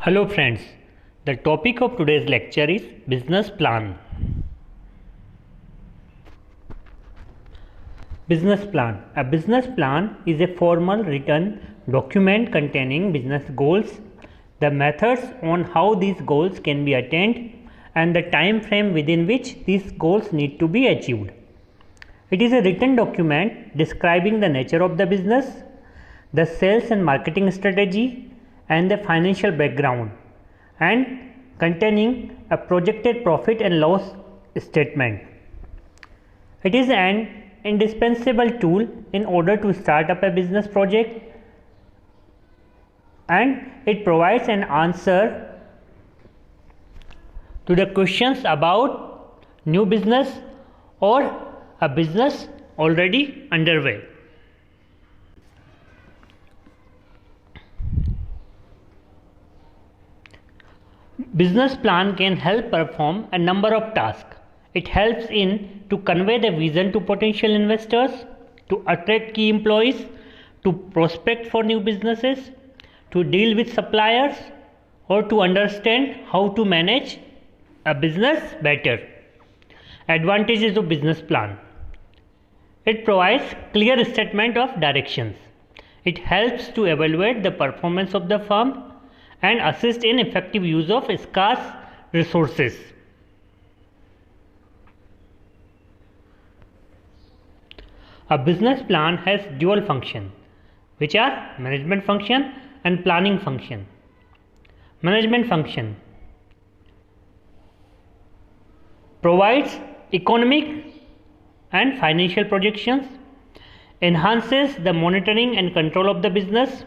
Hello friends, the topic of today's lecture is business plan. Business plan. A business plan is a formal written document containing business goals, the methods on how these goals can be attained, and the time frame within which these goals need to be achieved. It is a written document describing the nature of the business, the sales and marketing strategy, and the financial background, and containing a projected profit and loss statement. It is an indispensable tool in order to start up a business project, and it provides an answer to the questions about new business or a business already underway. Business plan can help perform a number of tasks. It helps in to convey the vision to potential investors, to attract key employees, to prospect for new businesses, to deal with suppliers, or to understand how to manage a business better. Advantages of business plan. It provides clear statement of directions. It helps to evaluate the performance of the firm and assist in effective use of scarce resources. A business plan has dual function, which are management function and planning function. Management function provides economic and financial projections, enhances the monitoring and control of the business,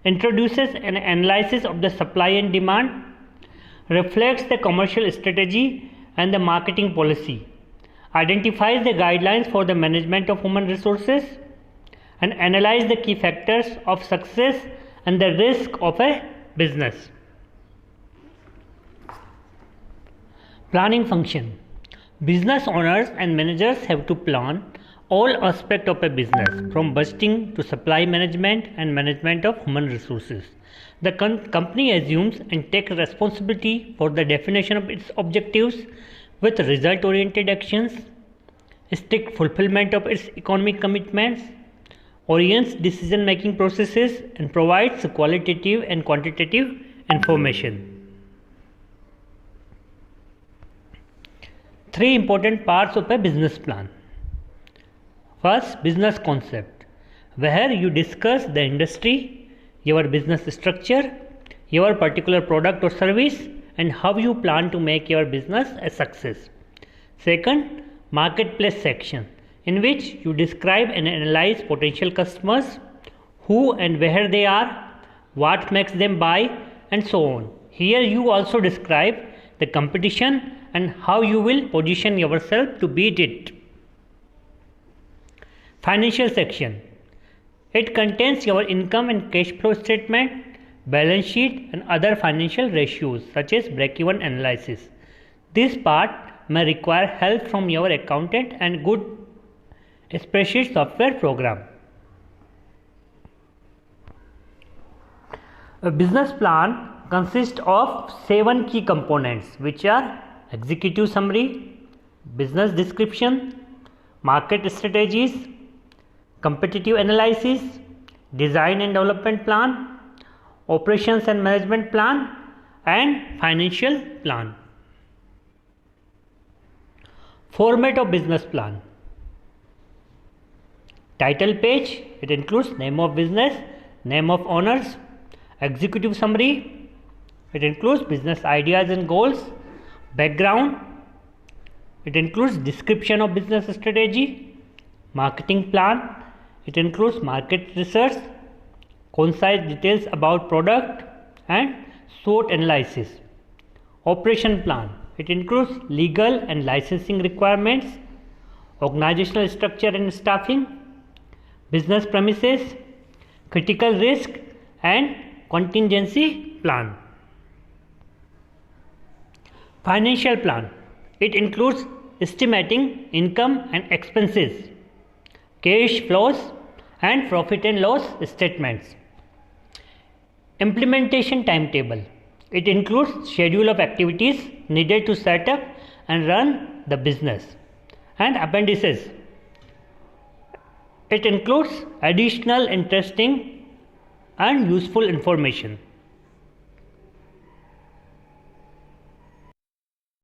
introduces an analysis of the supply and demand, reflects the commercial strategy and the marketing policy, identifies the guidelines for the management of human resources, and analyze the key factors of success and the risk of a business. Planning function. Business owners and managers have to plan all aspects of a business, from budgeting to supply management and management of human resources. The company assumes and takes responsibility for the definition of its objectives with result-oriented actions, strict fulfillment of its economic commitments, orients decision-making processes, and provides qualitative and quantitative information. Three important parts of a business plan. First, business concept, where you discuss the industry, your business structure, your particular product or service, and how you plan to make your business a success. Second, marketplace section, in which you describe and analyze potential customers, who and where they are, what makes them buy, and so on. Here you also describe the competition and how you will position yourself to beat it. Financial section. It contains your income and cash flow statement, balance sheet, and other financial ratios such as break-even analysis. This part may require help from your accountant and good spreadsheet software program. A business plan consists of 7 key components, which are executive summary, business description, market strategies, competitive analysis, design and development plan, operations and management plan, and financial plan. Format of business plan. Title page, it includes name of business, name of owners. Executive summary, it includes business ideas and goals. Background, it includes description of business strategy. Marketing plan, it includes market research, concise details about product, and SWOT analysis. Operation plan, it includes legal and licensing requirements, organizational structure and staffing, business premises, critical risk, and contingency plan. Financial plan, it includes estimating income and expenses, cash flows, and profit and loss statements. Implementation timetable. It includes schedule of activities needed to set up and run the business. And appendices. It includes additional interesting and useful information.